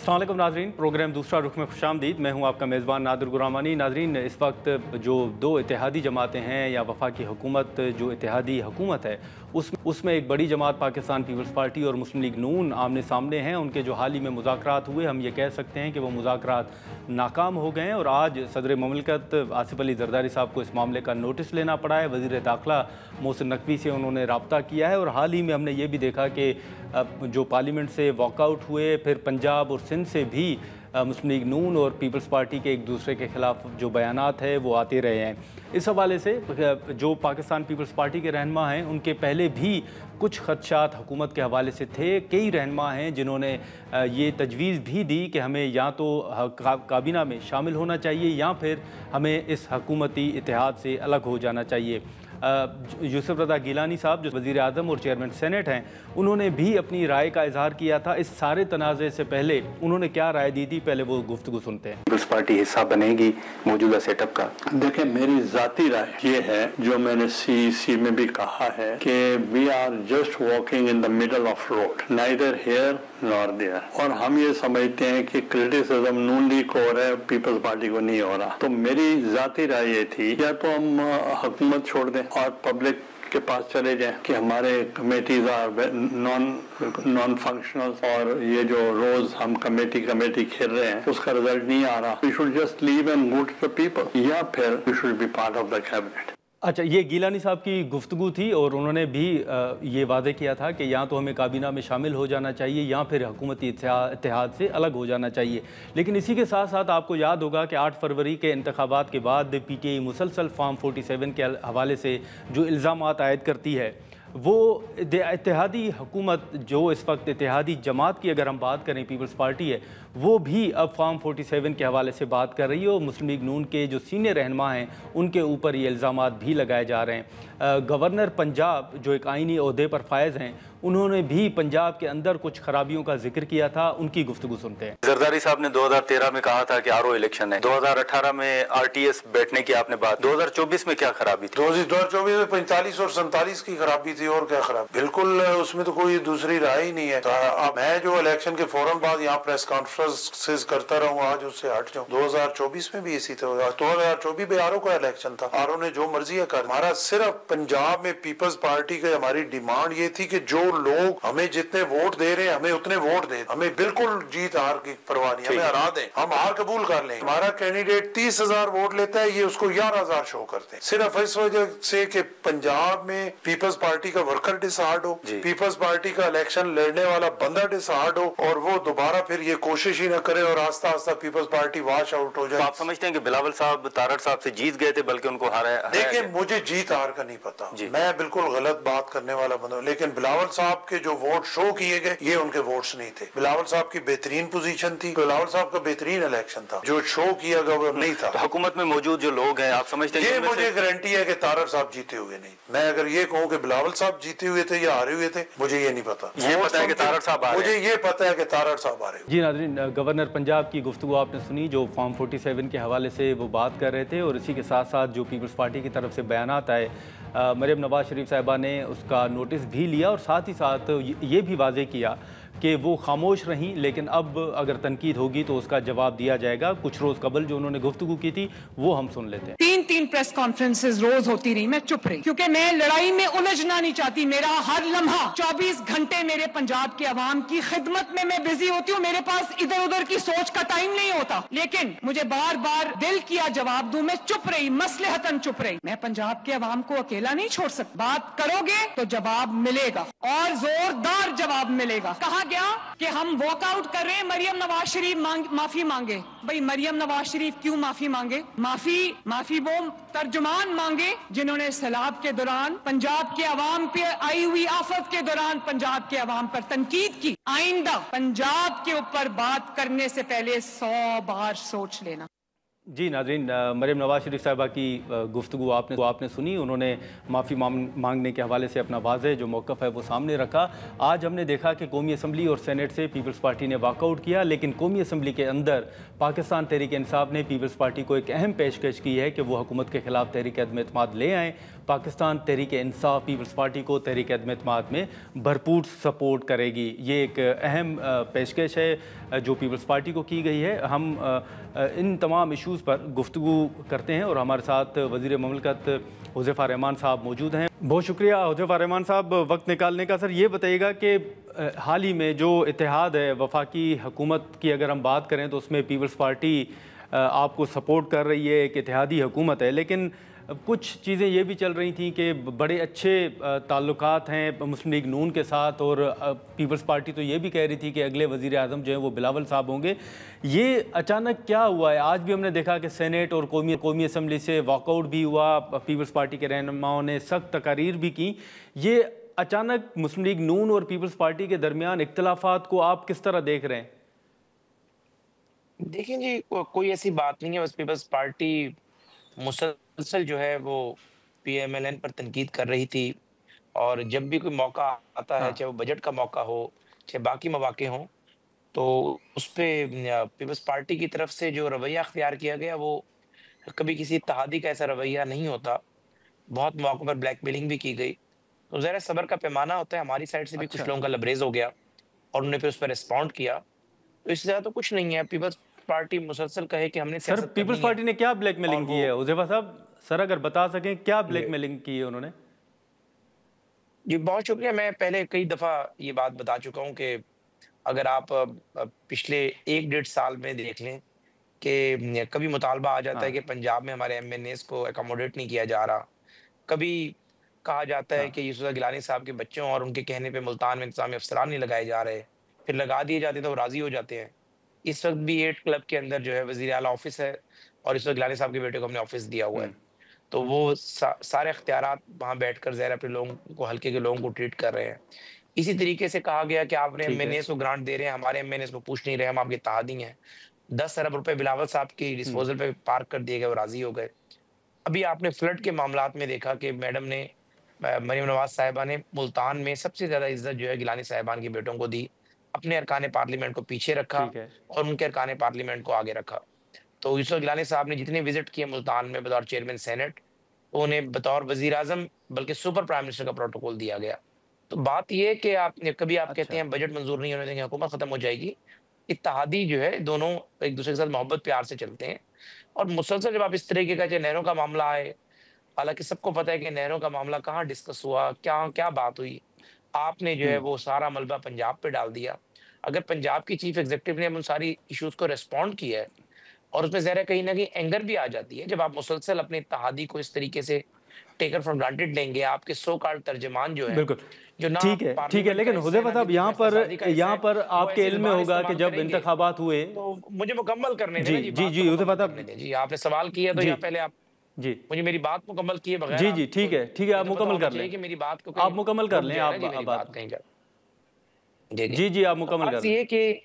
अस्सलाम वालेकुम नाज़रीन, प्रोग्राम दूसरा रुख में खुशामदीद। मैं हूं आपका मेज़बान नादिर गुरामानी। नाज़रीन, इस वक्त जो दो इत्तेहादी जमातें हैं या वफाकी हुकूमत जो इत्तेहादी हुकूमत है उसमें एक बड़ी जमात पाकिस्तान पीपल्स पार्टी और मुस्लिम लीग नून आमने सामने हैं। उनके जो हाल ही में मुज़ाकरात हुए, हम ये कह सकते हैं कि वो मुज़ाकरात नाकाम हो गए हैं और आज सदर मुमलिकत आसिफ अली ज़रदारी साहब को इस मामले का नोटिस लेना पड़ा है। वज़ीर दाखिला मोहसिन नकवी से उन्होंने रब्ता किया है और हाल ही में हमने ये भी देखा कि जो पार्लियामेंट से वॉकआउट हुए, फिर पंजाब और सिंध से भी मुस्लिम लीग नून और पीपल्स पार्टी के एक दूसरे के ख़िलाफ़ जो बयानात है वो आते रहे हैं। इस हवाले से जो पाकिस्तान पीपल्स पार्टी के रहनुमा हैं उनके पहले भी कुछ खदशात हुकूमत के हवाले से थे। कई रहनुमा हैं जिन्होंने ये तजवीज़ भी दी कि हमें या तो काबीना में शामिल होना चाहिए या फिर हमें इस हुकूमती इत्तेहाद से अलग हो जाना चाहिए। यूसुफ रज़ा गिलानी साहब जो वज़ीर आज़म और चेयरमैन सेनेट हैं, उन्होंने भी अपनी राय का इजहार किया था। इस सारे तनाज़े से पहले उन्होंने क्या राय दी थी, पहले वो गुफ्तगू सुनते हैं। पीपल्स पार्टी हिस्सा बनेगी मौजूदा सेटअप का? देखें, मेरी ज़ाती राय ये है, जो मैंने CEC में भी कहा है कि we are just walking in the middle of road, neither here nor there. और हम ये समझते हैं कि क्रिटिसिज्म नून लीग को हो रहा है, पीपल्स पार्टी को नहीं हो रहा। तो मेरी ज़ाती राय ये थी, या तो हम हुकूमत छोड़ दें और पब्लिक के पास चले जाएं कि हमारे कमेटीज आर नॉन फंक्शनल और ये जो रोज हम कमेटी खेल रहे हैं उसका रिजल्ट नहीं आ रहा। We should just leave and go to the people, या फिर we should be part of the cabinet. अच्छा, ये गिलानी साहब की गुफ्तगू थी और उन्होंने भी ये वादे किया था कि या तो हमें काबीना में शामिल हो जाना चाहिए या फिर हुकूमती इत्तेहाद से अलग हो जाना चाहिए। लेकिन इसी के साथ साथ आपको याद होगा कि 8 फरवरी के इंतखाबात के बाद PTI मुसलसल फॉर्म 47 के हवाले से जो इल्ज़ामात आयद करती है, वो इत्तेहादी हुकूमत जो इस वक्त इत्तेहादी जमात की अगर हम बात करें पीपल्स पार्टी है, वो भी अब फॉर्म 47 के हवाले से बात कर रही है और मुस्लिम लीग नून के जो सीनियर रहनुमा हैं उनके ऊपर ये इल्ज़ामात भी लगाए जा रहे हैं। गवर्नर पंजाब जो एक आइनी ओहदे पर फायज़ हैं, उन्होंने भी पंजाब के अंदर कुछ खराबियों का जिक्र किया था। उनकी गुफ्तगू सुनते हैं। जरदारी साहब ने 2013 में कहा था कि RO इलेक्शन है, 2018 में RTS बैठने की आपने बात, 2024 में क्या खराबी थी? 2024 में 45 और 47 की खराबी थी, और क्या खराबी? बिल्कुल उसमें तो कोई दूसरी राय ही नहीं है। अब मैं जो इलेक्शन के फौरन बाद यहाँ प्रेस कॉन्फ्रेंस करता रहूँ, आज उससे हट जाऊँ। 2024 में भी इसी तरह, 2024 में RO का इलेक्शन था, RO ने जो मर्जी है कर। हमारा सिर्फ पंजाब में पीपल्स पार्टी की हमारी डिमांड ये थी कि जो लोग हमें जितने वोट दे रहे हैं हमें उतने वोट दे, हमें बिल्कुल जीत हार की परवाह नहीं, हमें हरा दें, हम हार कबूल कर लें। हमारा कैंडिडेट 30,000 वोट लेता है, ये उसको 11,000 शो करते हैं, सिर्फ इस वजह से कि पंजाब में पीपल्स पार्टी का वर्कर डिसहार्ड हो, पीपल्स पार्टी का इलेक्शन लड़ने वाला बंदा डिसहार्ड हो और वो दोबारा फिर ये कोशिश ही न करे और आस्ता आस्ता पीपल्स पार्टी वॉश आउट हो जाए। आप समझते हैं कि बिलावल साहब तारड़ साहब से जीत गए थे, बल्कि उनको हारा? देखिए, मुझे जीत हार का नहीं पता, मैं बिल्कुल गलत बात करने वाला बंदा हूं, लेकिन बिलावल साहब के जो वोट शो किए गए ये उनके वोट्स नहीं थे। बिलावल साहब की बेहतरीन पोजीशन थी, बिलावल साहब का बेहतरीन इलेक्शन था, जो शो किया गया वो नहीं था। तो हुकूमत में मौजूद जो लोग हैं, आप समझते हैं? ये मुझे गारंटी है कि तारड़ साहब जीते हुए नहीं। मैं अगर ये कहूँ कि बिलावल साहब जीते हुए थे या हारे हुए थे, मुझे ये नहीं पता। ये पता है कि तारड़ साहब हारे, मुझे ये पता है कि तारड़ साहब हारे। जी नाज़रीन, गवर्नर पंजाब की गुफ्तगू आपने सुनी जो फॉर्म 47 के हवाले से वो बात कर रहे थे, और इसी के साथ साथ जो पीपल्स पार्टी की तरफ से बयानात आए, मरियम नवाज शरीफ साहिबा ने उसका नोटिस भी लिया और साथ ही साथ ये भी वाज़े किया कि वो खामोश रहीं, लेकिन अब अगर तनकीद होगी तो उसका जवाब दिया जाएगा। कुछ रोज़ कबल जो उन्होंने गुफ्तगू की थी वो हम सुन लेते हैं। 3 प्रेस कॉन्फ्रेंसेस रोज होती रही, मैं चुप रही, क्योंकि मैं लड़ाई में उलझना नहीं चाहती। मेरा हर लम्हा 24 घंटे मेरे पंजाब के अवाम की खिदमत में मैं बिजी होती हूँ, मेरे पास इधर उधर की सोच का टाइम नहीं होता। लेकिन मुझे बार बार दिल किया जवाब दूं, मैं चुप रही, मसलहतन चुप रही। मैं पंजाब के अवाम को अकेला नहीं छोड़ सकती। बात करोगे तो जवाब मिलेगा और जोरदार जवाब मिलेगा। कहा गया कि हम वॉकआउट कर रहे हैं, मरियम नवाज शरीफ माफी मांगे। भाई, मरियम नवाज शरीफ क्यों माफी मांगे? माफी वो तर्जुमान मांगे जिन्होंने सैलाब के दौरान पंजाब के अवाम पे आई हुई आफत के दौरान पंजाब के अवाम पर तनकीद की। आइंदा पंजाब के ऊपर बात करने से पहले 100 बार सोच लेना। जी नाज़रीन, मरियम नवाज शरीफ साहिबा की गुफ्तगू आपने सुनी। उन्होंने माफ़ी मांगने के हवाले से अपना वाज़ेह जो मौक़िफ़ है वो सामने रखा। आज हमने देखा कि कौमी असम्बली और सेनेट से पीपल्स पार्टी ने वॉकआउट किया, लेकिन कौमी असम्बली के अंदर पाकिस्तान तहरीक इंसाफ ने पीपल्स पार्टी को एक अहम पेशकश की है कि वो हुकूमत के ख़िलाफ़ तहरीक अदम एतमाद ले आएँ। पाकिस्तान तहरीक इंसाफ पीपल्स पार्टी को तहरीक अदम एतमाद में भरपूर सपोर्ट करेगी। ये एक अहम पेशकश है जो पीपल्स पार्टी को की गई है। हम इन तमाम इशूज़ पर गुफ्तगू करते हैं और हमारे साथ वज़ीर ममलकत हुज़ैफ़ा रहमान साहब मौजूद हैं। बहुत शुक्रिया हुज़ैफ़ा रहमान साहब वक्त निकालने का। सर ये बताइएगा कि हाल ही में जो इत्तेहाद है वफाकी हुकूमत की अगर हम बात करें तो उसमें पीपल्स पार्टी आपको सपोर्ट कर रही है, एक इत्तेहादी हुकूमत है, लेकिन कुछ चीज़ें ये भी चल रही थी कि बड़े अच्छे ताल्लुकात हैं मुस्लिम लीग नून के साथ, और पीपल्स पार्टी तो ये भी कह रही थी कि अगले वज़ीर आज़म जो है वो बिलावल साहब होंगे। ये अचानक क्या हुआ है? आज भी हमने देखा कि सेनेट और कौमी असम्बली से वॉकआउट भी हुआ, पीपल्स पार्टी के रहनुमाओं ने सख्त तकारीर भी की। ये अचानक मुस्लिम लीग नून और पीपल्स पार्टी के दरमियान इख्तलाफात को आप किस तरह देख रहे हैं? देखिए जी, कोई ऐसी बात नहीं है। बस पीपल्स पार्टी मुसलसल जो है वो पीएमएलएन पर तनकीद कर रही थी, और जब भी कोई मौका आता है, हाँ, चाहे वो बजट का मौका हो, चाहे बाकी मौके हों, तो उस पे पीपल्स पार्टी की तरफ से जो रवैया अख्तियार किया गया वो कभी किसी इत्तेहादी का ऐसा रवैया नहीं होता। बहुत मौक़ों पर ब्लैकमेलिंग भी की गई। तो ज़रा सब्र का पैमाना होता है। हमारी साइड से भी कुछ अच्छा। लोगों का लबरेज़ हो गया और उन्होंने फिर उस पर रिस्पॉन्ड किया। तो इससे ज़्यादा तो कुछ नहीं है। पीपल्स पार्टी मुसलसल कहे कि हमने सर सियासत पीपल्स करनी है पार्टी ने क्या और ब्लैकमेलिंग की वो है हुज़ैफ़ा साहब? सर अगर बता सकें क्या ये ब्लैकमेलिंग की है उन्होंने? जी, बहुत शुक्रिया। मैं पहले कई दफ़ा ये बात बता चुका हूँ कि अगर आप पिछले 1 डेढ़ साल में देख लें कि कभी मुतालबा आ जाता है हाँ, कि पंजाब में हमारे एमएनएज़ को अकोमोडेट नहीं किया जा रहा। कभी कहा जाता है हाँ, कि यूसुफ गिलानी साहब के बच्चों और उनके कहने पे मुल्तान में इंतज़ामी अफ़सरान नहीं लगाए जा रहे। फिर लगा दिए जाते तो वो राज़ी हो जाते हैं। इस वक़्त भी 8 क्लब के अंदर जो है वज़ीर आला ऑफ़िस है, और यूसुफ गिलानी साहब के बेटे को हमने ऑफ़िस दिया हुआ है। हुँ, तो वो सारे इख्तियारात वहाँ बैठकर ज़ाहिर है अपने लोगों को, हल्के के लोगों को ट्रीट कर रहे हैं। इसी तरीके से कहा गया कि आपने ठीक है। एमएनएज़ को ग्रांट दे रहे हैं, हमारे एमएनएज़ को पूछ नहीं रहे, हम आपके इत्तेहादी हैं। 10 अरब रुपए बिलावल साहब की हुँ, डिस्पोज़ल पे पार्क कर दिए गए, वो राज़ी हो गए। अभी आपने फ्लड के मामलात में देखा कि मैडम ने मरीम नवाज़ साहिबा ने मुल्तान में सबसे ज़्यादा इज़्ज़त जो है गिलानी साहिबान के बेटों को दी। अपने अरकान पार्लियामेंट को पीछे रखा ठीक है। और उनके अरकान पार्लियामेंट को आगे रखा। तो यूसुफ गिलानी साहब ने जितने विज़िट किए मुल्तान में बतौर चेयरमैन सेनेट, तो उन्हें बतौर वज़ीर-ए-आज़म बल्कि सुपर प्राइम मिनिस्टर का प्रोटोकॉल दिया गया। तो बात ये है कि आप कहते अच्छा, हैं बजट मंज़ूर नहीं होने देंगे, हुकूमत ख़त्म हो जाएगी। इत्तेहादी जो है दोनों एक-दूसरे के साथ मोहब्बत प्यार से चलते हैं, और मुसलसल जब आप इस तरीके का, चाहे नहरों का मामला आए, हालाँकि सबको पता है कि नहरों का मामला कहाँ डिस्कस हुआ, क्या क्या बात हुई। आपने जो है हुँ, वो सारा मलबा पंजाब पे डाल दिया। अगर पंजाब की चीफ एग्ज़ीक्यूटिव ने उन सारी इश्यूज़ को रिस्पॉन्ड किया है, और उसमें ज़ाहिर है कहीं न कहीं एंगर भी आ जाती है, जब आप मुसलसल अपने इत्तेहादी को इस तरीके से टेकन फॉर ग्रांटेड लेंगे। आपके सो कॉल्ड तर्जुमान जो हैं, बिल्कुल। जो ना ठीक है, ठीक है, पार्लियामेंट का लेकिन हिस्सा है, हुज़ैफ़ा ना साहब किसी फैसला साज़ी का हिस्सा यहाँ है, पर वो आपके ऐसी इल्म में ज़ुबान होगा कि इस्तेमाल जब करेंगे। इंतख़ाबात हुए। तो मुझे मुकम्मल करने दें जी, ना जी, जी, बात जी, तो हुज़ैफ़ा मुकम्मल साहब करने दें। जी, आपने सवाल किया तो जी, या पहले आप जी, मुझे मेरी बात मुकम्मल किए बगैर जी, आप, जी, ठीक है, ये आप तो पता मुकम्मल होना कर चाहिए लें। कि मेरी बात को आप कहीं मुकम्मल कर रुक लें, जाए ना आप जी, मेरी बात। बात कहीं का। जी, जी। जी, जी, आप तो मुकम्मल कर अर्ज़ लें। ये कि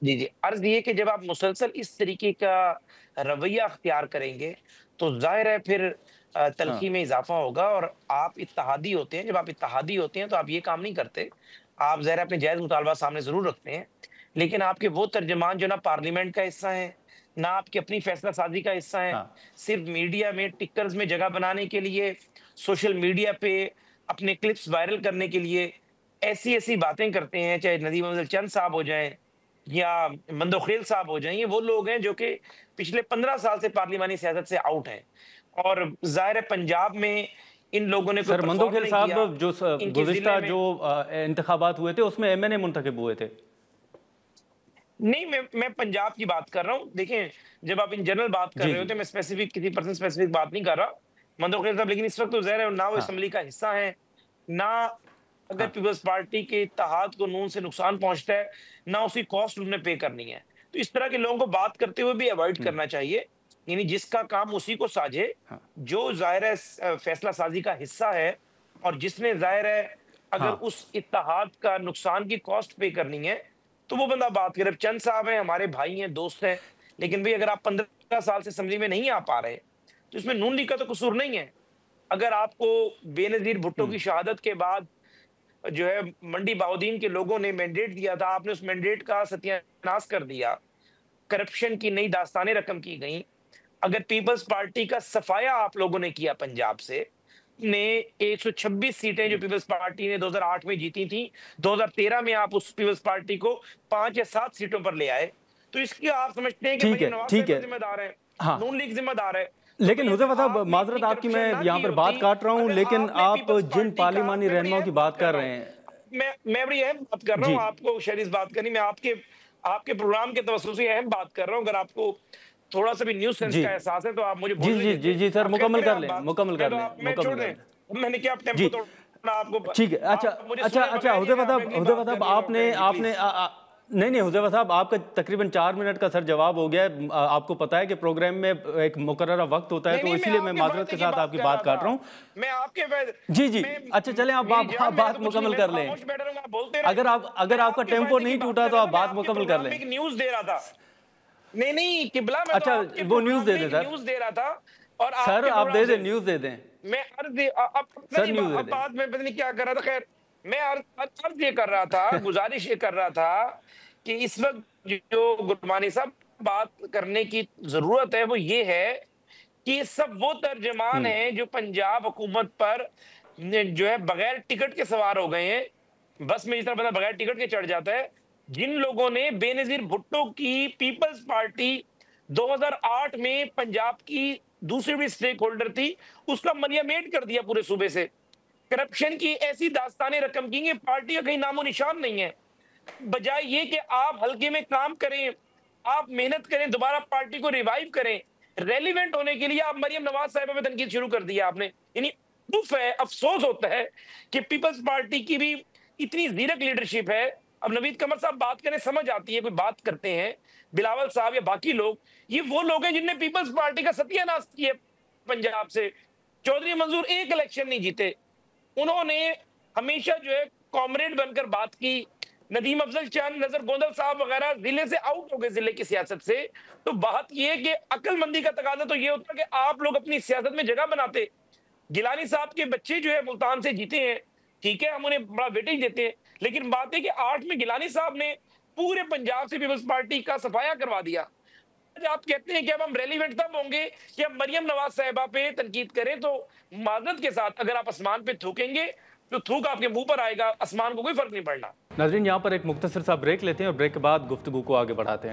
जी, जी, अर्ज़ ये कि जब आप मुसलसल इस तरीके का रवैया अख्तियार करेंगे, तो ज़ाहिर है फिर हाँ, तलख़ी में इज़ाफ़ा होगा, और आप इत्तेहादी होते हैं। जब आप इत्तेहादी होते हैं तो आप ये काम नहीं करते। आप ज़ाहिर है अपने जायज़ मुतालबा सामने ज़रूर रखते हैं, लेकिन आपके वो तर्जुमान जो ना पार्लियामेंट का हिस्सा हैं, ना आपकी अपनी फ़ैसला साज़ी का हिस्सा हैं, हाँ, सिर्फ़ मीडिया में टिकर्स में जगह बनाने के लिए, सोशल मीडिया पे अपने क्लिप्स वायरल करने के लिए ऐसी-ऐसी बातें करते हैं, चाहे नदीम अफ़ज़ल चंद साहब हो जाएँ या मंदोखेल साहब हो जाएँ। ये वो लोग हैं जो कि पिछले 15 साल से पार्लिमानी सियासत से आउट हैं, और ज़ाहिर है पंजाब में इन लोगों ने कोई सर परफ़ॉर्म मंदोखेल नहीं किया। साहब जो इनके ज़िले गुज़िश्ता में जो इंतख़ाबात हुए थे उसमें एमएनए मुंतखब हुए थे। नहीं, मैं पंजाब की बात कर रहा हूँ। देखें, जब आप इन जनरल बात कर जी, रहे जी, होते हैं, मैं स्पेसिफ़िक किसी पर्सन स्पेसिफ़िक बात नहीं कर रहा। मंदोखेल साहब, लेकिन इस वक़्त तो ज़ाहिर है ना वो हाँ, असेंबली का हिस्सा हैं, ना अगर हाँ, पीपल्स पार्टी के इत्तेहाद को नून से नुकसान पहुँचता है, ना उसकी कॉस्ट उन्हें पे करनी है। तो इस तरह के लोगों को बात करते हुए भी अवॉइड हुँ, करना चाहिए। यानी जिसका काम उसी को साझे, हाँ, जो ज़ाहिर है फ़ैसला साज़ी का हिस्सा है, और जिसने ज़ाहिर है अगर हाँ, उस इत्तेहाद का नुकसान की कॉस्ट पे करनी है, तो वो बंदा बात करे। अब चंद साहब हैं, हमारे भाई हैं, दोस्त हैं, लेकिन भई अगर आप 15 साल से असेंबली में नहीं आ पा रहे, तो इसमें नून लीग का तो कसूर नहीं है। अगर आपको बेनज़ीर भुट्टो हुँ, की शहादत के बाद जो है मंडी बहाउद्दीन के लोगों ने मैंडेट दिया था, आपने उस मैंडेट का सत्यानाश कर दिया, करप्शन की नई दास्तानें रकम की गईं। अगर पीपल्स पार्टी का सफाया आप लोगों ने किया पंजाब से, نے 126 سیٹیں جو پیپلز پارٹی نے 2008 میں جیتی تھیں، 2013 میں آپ اس پیپلز پارٹی کو 5 یا 7 سیٹوں پر لے آئے. تو اس کی آپ سمجھتے ہیں کہ مریم نواز صاحب ذمہ دار ہے، نون لیگ ذمہ دار ہے. لیکن حذیفہ صاحب معذرت آپ کی، میں یہاں پر بات کاٹ رہا ہوں، لیکن آپ جن پارلیمانی رہنماؤں کی بات کر رہے ہیں، میں بڑی اہم بات کر رہا ہوں، آپ کو شاید اس بات کرنی، میں آپ کے پروگرام کے توسط سے اہم بات کر رہا ہوں. اگر آپ کو تھوڑا سا بھی نیوز سینس کا احساس ہے تو آپ مجھے بولنے دیتے ہیں. جی سر، مکمل کر لیں. میں نے کیا ٹیمپو توڑنا آپ کو. ٹھیک ہے. اچھا حذیفہ صاحب آپ نے نہیں حذیفہ صاحب، آپ کا تقریباً 4 منٹ کا سر جواب ہو گیا ہے. آپ کو پتا ہے کہ پروگرام میں ایک مقررہ وقت ہوتا ہے، تو اسی لیے میں معذرت کے ساتھ آپ کی بات کاٹ رہا ہوں. میں آپ کے جی اچھا چلیں، آپ بات مکمل کر لیں. اگر آپ کا ٹیمپو نہیں ٹوٹا تو آپ بات مکمل کر لیں. نیوز دے رہا تھا. نہیں قبلہ، میں اچھا وہ نیوز دے دیں نیوز دے رہا تھا. اور سر آپ دے دیں، نیوز دے دیں. میں بات میں پتہ نہیں کیا کر رہا تھا. خیر، میں عرض یہ کر رہا تھا، گزارش یہ کر رہا تھا کہ اس وقت جو گلمانی صاحب بات کرنے کی ضرورت ہے وہ یہ ہے کہ یہ سب وہ ترجمان ہیں جو پنجاب حکومت پر جو ہے بغیر ٹکٹ کے سوار ہو گئے ہیں. بس میں اس طرح بندہ بغیر ٹکٹ کے چڑھ جاتا ہے. جن لوگوں نے بے نظیر بھٹو کی پیپلز پارٹی 2008 میں پنجاب کی دوسری بھی سٹیک ہولڈر تھی، اس کا منیمیٹ کر دیا پورے صوبے سے. کرپشن کی ایسی داستانیں رقم کی کہ پارٹی کا کہیں نام و نشان نہیں ہے. بجائے یہ کہ آپ حلقے میں کام کریں، آپ محنت کریں، دوبارہ پارٹی کو ریوائیو کریں، ریلیونٹ ہونے کے لیے آپ مریم نواز صاحبہ پہ تنقید شروع کر دیا آپ نے. یعنی افسوس ہوتا ہے کہ پیپلز پارٹی کی بھی اتنی زیرک لیڈرشپ ہے. اب نوید قمر صاحب بات کریں، سمجھ آتی ہے، کوئی بات کرتے ہیں، بلاول صاحب یا باقی لوگ، یہ وہ لوگ ہیں جن نے پیپلز پارٹی کا ستیہ ناش کیا پنجاب سے. چودھری منظور ایک الیکشن نہیں جیتے، انہوں نے ہمیشہ جو ہے کامریڈ بن کر بات کی. ندیم افضل چند، نظر گوندل صاحب وغیرہ ضلع سے آؤٹ ہو گئے، ضلع کی سیاست سے. تو بات یہ کہ عقل مندی کا تقاضا تو یہ ہوتا کہ آپ لوگ اپنی سیاست میں جگہ بناتے. گیلانی صاحب کے بچے جو ہے ملتان سے جیتے ہیں، ٹھیک ہے، ہم انہیں بڑا ویٹیج دیتے ہیں، لیکن بات ہے کہ 8 میں گیلانی صاحب نے پورے پنجاب سے پیپلز پارٹی کا صفایا کروا دیا. آپ کہتے ہیں کہ اب ہم ریلیونٹ تب ہوں گے کہ اب مریم نواز صاحبہ پہ تنقید کریں. تو معذرت کے ساتھ اگر آپ آسمان پہ تھوکیں گے تو تھوک آپ کے منہ پر آئے گا، آسمان کو کوئی فرق نہیں پڑنا. ناظرین، یہاں پر ایک مختصر سا بریک لیتے ہیں اور بریک کے بعد گفتگو کو آگے بڑھاتے ہیں.